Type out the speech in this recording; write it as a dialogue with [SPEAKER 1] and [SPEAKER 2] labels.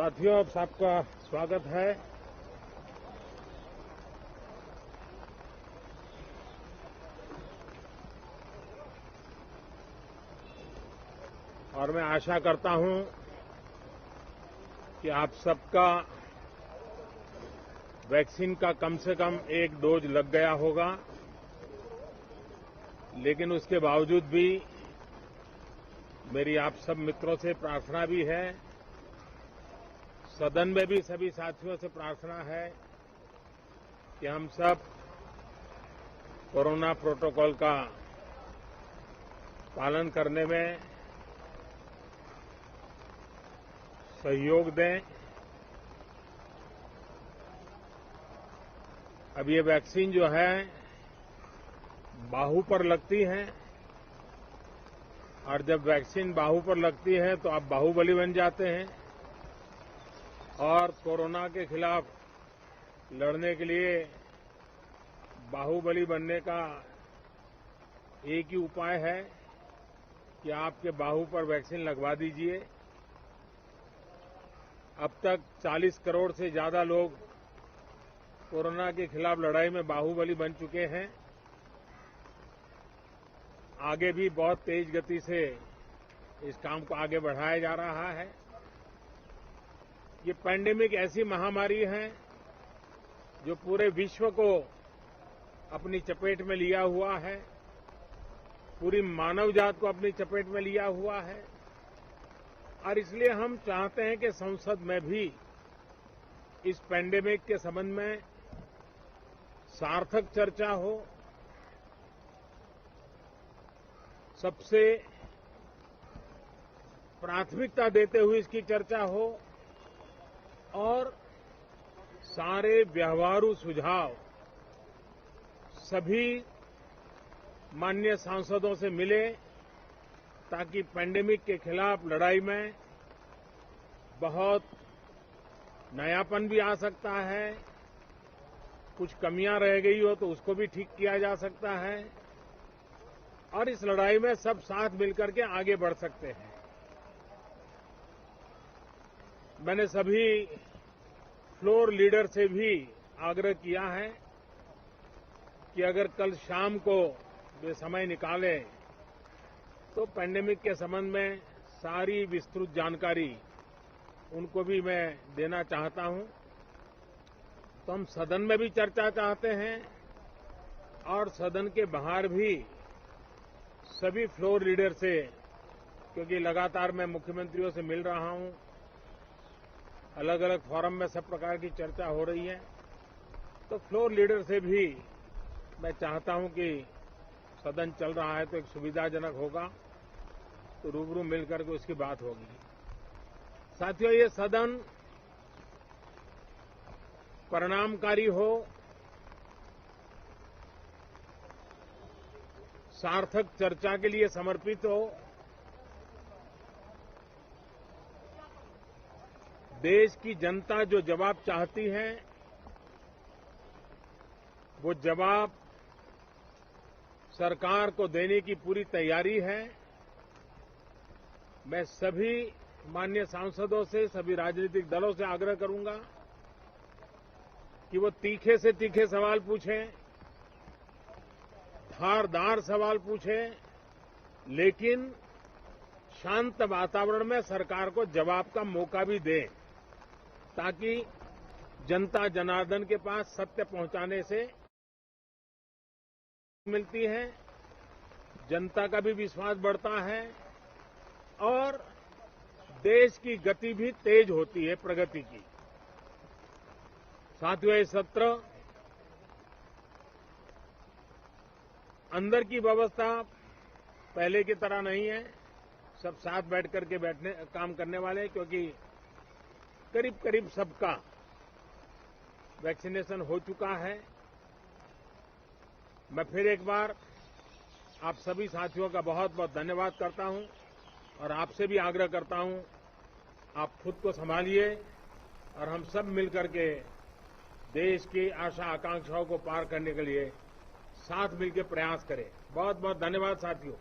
[SPEAKER 1] साथियों, आप सबका स्वागत है। और मैं आशा करता हूं कि आप सबका वैक्सीन का कम से कम एक डोज लग गया होगा, लेकिन उसके बावजूद भी मेरी आप सब मित्रों से प्रार्थना भी है, सदन में भी सभी साथियों से प्रार्थना है कि हम सब कोरोना प्रोटोकॉल का पालन करने में सहयोग दें। अब ये वैक्सीन जो है बाहू पर लगती है, और जब वैक्सीन बाहू पर लगती है तो आप बाहुबली बन जाते हैं। और कोरोना के खिलाफ लड़ने के लिए बाहुबली बनने का एक ही उपाय है कि आपके बाहू पर वैक्सीन लगवा दीजिए। अब तक 40 करोड़ से ज्यादा लोग कोरोना के खिलाफ लड़ाई में बाहुबली बन चुके हैं। आगे भी बहुत तेज गति से इस काम को आगे बढ़ाया जा रहा है। ये पैंडेमिक ऐसी महामारी है जो पूरे विश्व को अपनी चपेट में लिया हुआ है, पूरी मानव जात को अपनी चपेट में लिया हुआ है। और इसलिए हम चाहते हैं कि संसद में भी इस पैंडेमिक के संबंध में सार्थक चर्चा हो, सबसे प्राथमिकता देते हुए इसकी चर्चा हो, और सारे व्यवहारू सुझाव सभी माननीय सांसदों से मिले, ताकि पैंडेमिक के खिलाफ लड़ाई में बहुत नयापन भी आ सकता है, कुछ कमियां रह गई हो तो उसको भी ठीक किया जा सकता है, और इस लड़ाई में सब साथ मिलकर के आगे बढ़ सकते हैं। मैंने सभी फ्लोर लीडर से भी आग्रह किया है कि अगर कल शाम को वे समय निकालें तो पैंडेमिक के संबंध में सारी विस्तृत जानकारी उनको भी मैं देना चाहता हूं। तो हम सदन में भी चर्चा चाहते हैं और सदन के बाहर भी सभी फ्लोर लीडर से, क्योंकि लगातार मैं मुख्यमंत्रियों से मिल रहा हूं, अलग अलग फोरम में सब प्रकार की चर्चा हो रही है, तो फ्लोर लीडर से भी मैं चाहता हूं कि सदन चल रहा है तो एक सुविधाजनक होगा, तो रूबरू मिलकर के उसकी बात होगी। साथियों, ये सदन परिणामकारी हो, सार्थक चर्चा के लिए समर्पित हो, देश की जनता जो जवाब चाहती है वो जवाब सरकार को देने की पूरी तैयारी है। मैं सभी माननीय सांसदों से, सभी राजनीतिक दलों से आग्रह करूंगा कि वो तीखे से तीखे सवाल पूछें, धारदार सवाल पूछें, लेकिन शांत वातावरण में सरकार को जवाब का मौका भी दें, ताकि जनता जनार्दन के पास सत्य पहुंचाने से मिलती है, जनता का भी विश्वास बढ़ता है और देश की गति भी तेज होती है प्रगति की। साथियों, ये सत्र अंदर की व्यवस्था पहले की तरह नहीं है, सब साथ बैठ करके काम करने वाले, क्योंकि करीब करीब सबका वैक्सीनेशन हो चुका है। मैं फिर एक बार आप सभी साथियों का बहुत बहुत धन्यवाद करता हूं, और आपसे भी आग्रह करता हूं, आप खुद को संभालिए और हम सब मिलकर के देश की आशा आकांक्षाओं को पार करने के लिए साथ मिलकर प्रयास करें। बहुत बहुत धन्यवाद साथियों।